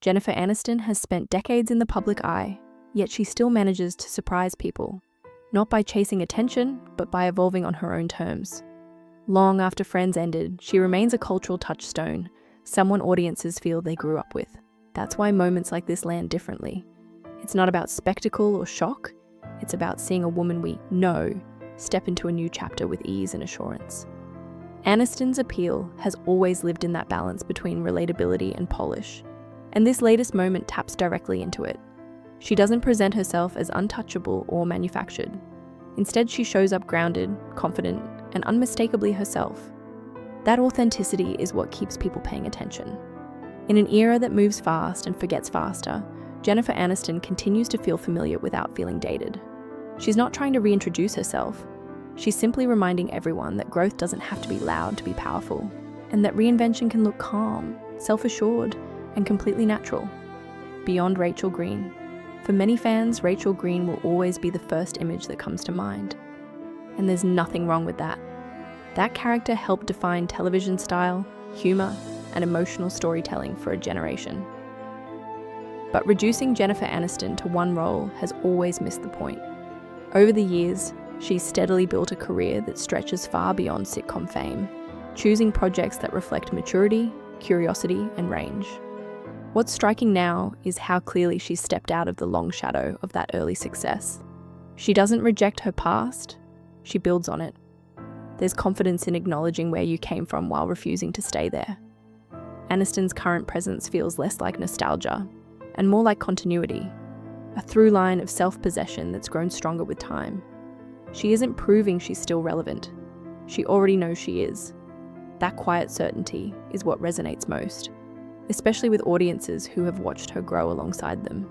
Jennifer Aniston has spent decades in the public eye, yet she still manages to surprise people, not by chasing attention, but by evolving on her own terms. Long after Friends ended, she remains a cultural touchstone, someone audiences feel they grew up with. That's why moments like this land differently. It's not about spectacle or shock, it's about seeing a woman we know step into a new chapter with ease and assurance. Aniston's appeal has always lived in that balance between relatability and polish, and this latest moment taps directly into it. She doesn't present herself as untouchable or manufactured. Instead, she shows up grounded, confident, and unmistakably herself. That authenticity is what keeps people paying attention. In an era that moves fast and forgets faster, Jennifer Aniston continues to feel familiar without feeling dated. She's not trying to reintroduce herself. She's simply reminding everyone that growth doesn't have to be loud to be powerful, and that reinvention can look calm, self-assured, and completely natural. Beyond Rachel Green. For many fans, Rachel Green will always be the first image that comes to mind. And there's nothing wrong with that. That character helped define television style, humor, and emotional storytelling for a generation. But reducing Jennifer Aniston to one role has always missed the point. Over the years, she's steadily built a career that stretches far beyond sitcom fame, choosing projects that reflect maturity, curiosity, and range. What's striking now is how clearly she's stepped out of the long shadow of that early success. She doesn't reject her past, she builds on it. There's confidence in acknowledging where you came from while refusing to stay there. Aniston's current presence feels less like nostalgia and more like continuity, a through line of self-possession that's grown stronger with time. She isn't proving she's still relevant. She already knows she is. That quiet certainty is what resonates most, especially with audiences who have watched her grow alongside them.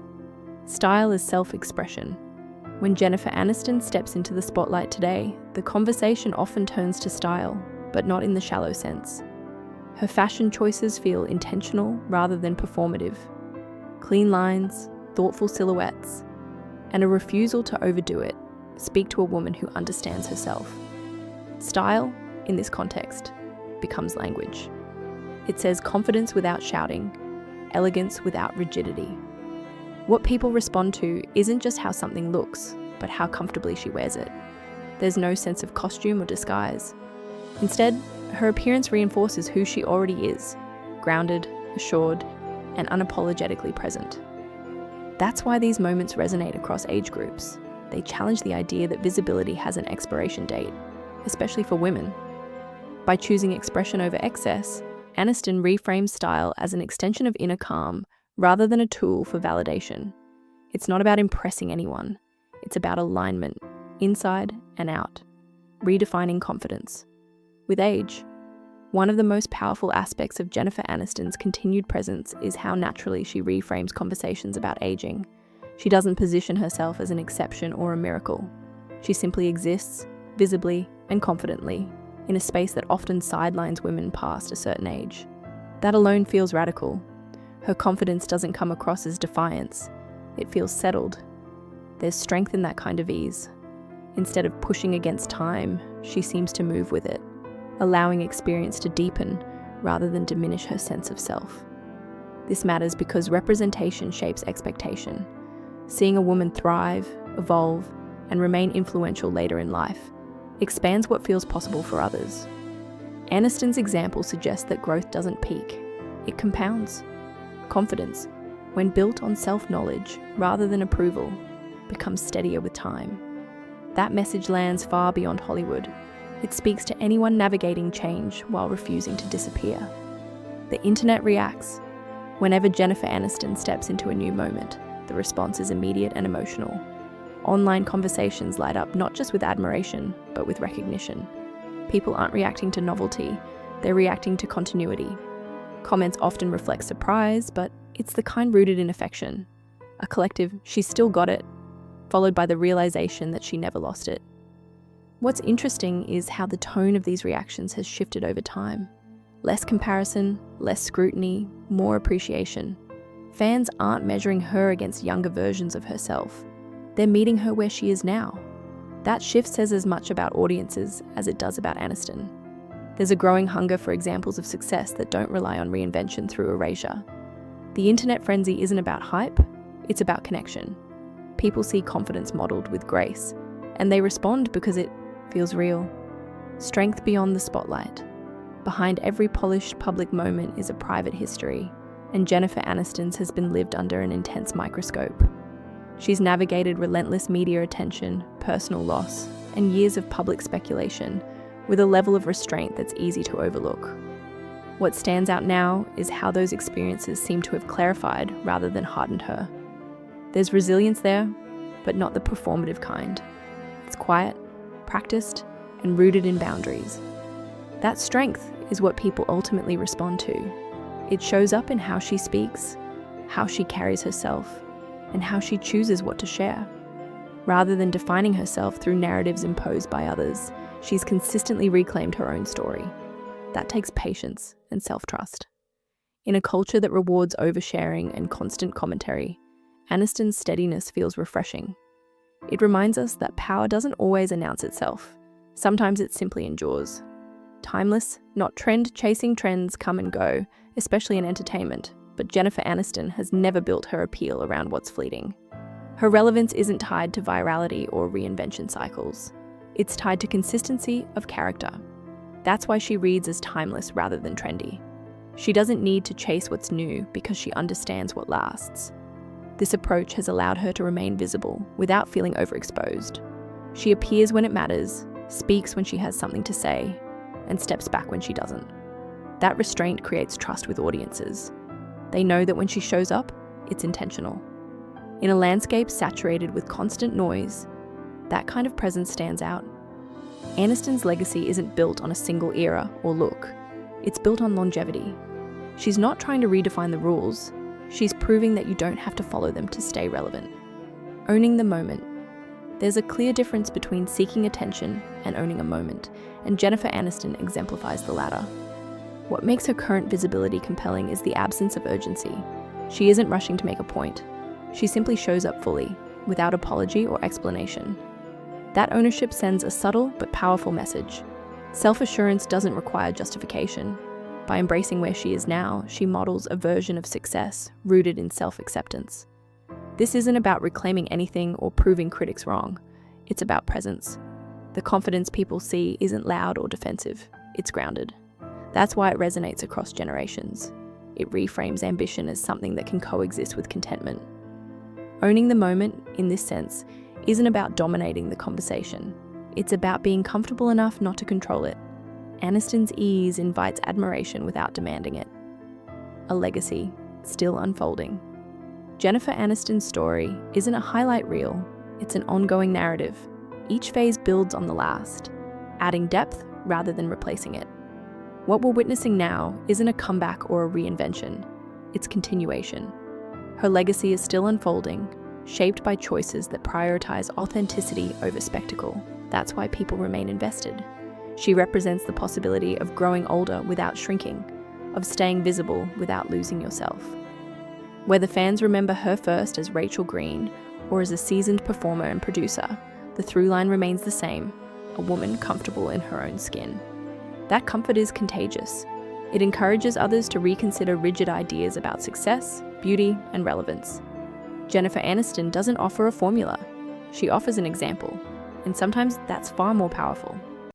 Style is self-expression. When Jennifer Aniston steps into the spotlight today, the conversation often turns to style, but not in the shallow sense. Her fashion choices feel intentional rather than performative. Clean lines, thoughtful silhouettes, and a refusal to overdo it speak to a woman who understands herself. Style, in this context, becomes language. It says confidence without shouting, elegance without rigidity. What people respond to isn't just how something looks, but how comfortably she wears it. There's no sense of costume or disguise. Instead, her appearance reinforces who she already is, grounded, assured, and unapologetically present. That's why these moments resonate across age groups. They challenge the idea that visibility has an expiration date, especially for women. By choosing expression over excess, Aniston reframes style as an extension of inner calm rather than a tool for validation. It's not about impressing anyone. It's about alignment, inside and out, redefining confidence. With age, one of the most powerful aspects of Jennifer Aniston's continued presence is how naturally she reframes conversations about aging. She doesn't position herself as an exception or a miracle. She simply exists, visibly and confidently, in a space that often sidelines women past a certain age. That alone feels radical. Her confidence doesn't come across as defiance. It feels settled. There's strength in that kind of ease. Instead of pushing against time, she seems to move with it, allowing experience to deepen rather than diminish her sense of self. This matters because representation shapes expectation. Seeing a woman thrive, evolve, and remain influential later in life expands what feels possible for others. Aniston's example suggests that growth doesn't peak, it compounds. Confidence, when built on self-knowledge rather than approval, becomes steadier with time. That message lands far beyond Hollywood. It speaks to anyone navigating change while refusing to disappear. The internet reacts. Whenever Jennifer Aniston steps into a new moment, the response is immediate and emotional. Online conversations light up not just with admiration, but with recognition. People aren't reacting to novelty, they're reacting to continuity. Comments often reflect surprise, but it's the kind rooted in affection. A collective, "She's still got it," followed by the realization that she never lost it. What's interesting is how the tone of these reactions has shifted over time. Less comparison, less scrutiny, more appreciation. Fans aren't measuring her against younger versions of herself. They're meeting her where she is now. That shift says as much about audiences as it does about Aniston. There's a growing hunger for examples of success that don't rely on reinvention through erasure. The internet frenzy isn't about hype, it's about connection. People see confidence modeled with grace, and they respond because it feels real. Strength beyond the spotlight. Behind every polished public moment is a private history, and Jennifer Aniston's has been lived under an intense microscope. She's navigated relentless media attention, personal loss, and years of public speculation with a level of restraint that's easy to overlook. What stands out now is how those experiences seem to have clarified rather than hardened her. There's resilience there, but not the performative kind. It's quiet, practiced, and rooted in boundaries. That strength is what people ultimately respond to. It shows up in how she speaks, how she carries herself, and how she chooses what to share. Rather than defining herself through narratives imposed by others, she's consistently reclaimed her own story. That takes patience and self-trust. In a culture that rewards oversharing and constant commentary, Aniston's steadiness feels refreshing. It reminds us that power doesn't always announce itself. Sometimes it simply endures. Timeless, not trend-chasing trends come and go, especially in entertainment, but Jennifer Aniston has never built her appeal around what's fleeting. Her relevance isn't tied to virality or reinvention cycles. It's tied to consistency of character. That's why she reads as timeless rather than trendy. She doesn't need to chase what's new because she understands what lasts. This approach has allowed her to remain visible without feeling overexposed. She appears when it matters, speaks when she has something to say, and steps back when she doesn't. That restraint creates trust with audiences. They know that when she shows up, it's intentional. In a landscape saturated with constant noise, that kind of presence stands out. Aniston's legacy isn't built on a single era or look. It's built on longevity. She's not trying to redefine the rules. She's proving that you don't have to follow them to stay relevant. Owning the moment. There's a clear difference between seeking attention and owning a moment, and Jennifer Aniston exemplifies the latter. What makes her current visibility compelling is the absence of urgency. She isn't rushing to make a point. She simply shows up fully, without apology or explanation. That ownership sends a subtle but powerful message. Self-assurance doesn't require justification. By embracing where she is now, she models a version of success rooted in self-acceptance. This isn't about reclaiming anything or proving critics wrong. It's about presence. The confidence people see isn't loud or defensive. It's grounded. That's why it resonates across generations. It reframes ambition as something that can coexist with contentment. Owning the moment, in this sense, isn't about dominating the conversation. It's about being comfortable enough not to control it. Aniston's ease invites admiration without demanding it. A legacy, still unfolding. Jennifer Aniston's story isn't a highlight reel, it's an ongoing narrative. Each phase builds on the last, adding depth rather than replacing it. What we're witnessing now isn't a comeback or a reinvention, it's continuation. Her legacy is still unfolding, shaped by choices that prioritize authenticity over spectacle. That's why people remain invested. She represents the possibility of growing older without shrinking, of staying visible without losing yourself. Whether fans remember her first as Rachel Green or as a seasoned performer and producer, the through line remains the same, a woman comfortable in her own skin. That comfort is contagious. It encourages others to reconsider rigid ideas about success, beauty, and relevance. Jennifer Aniston doesn't offer a formula. She offers an example, and sometimes that's far more powerful.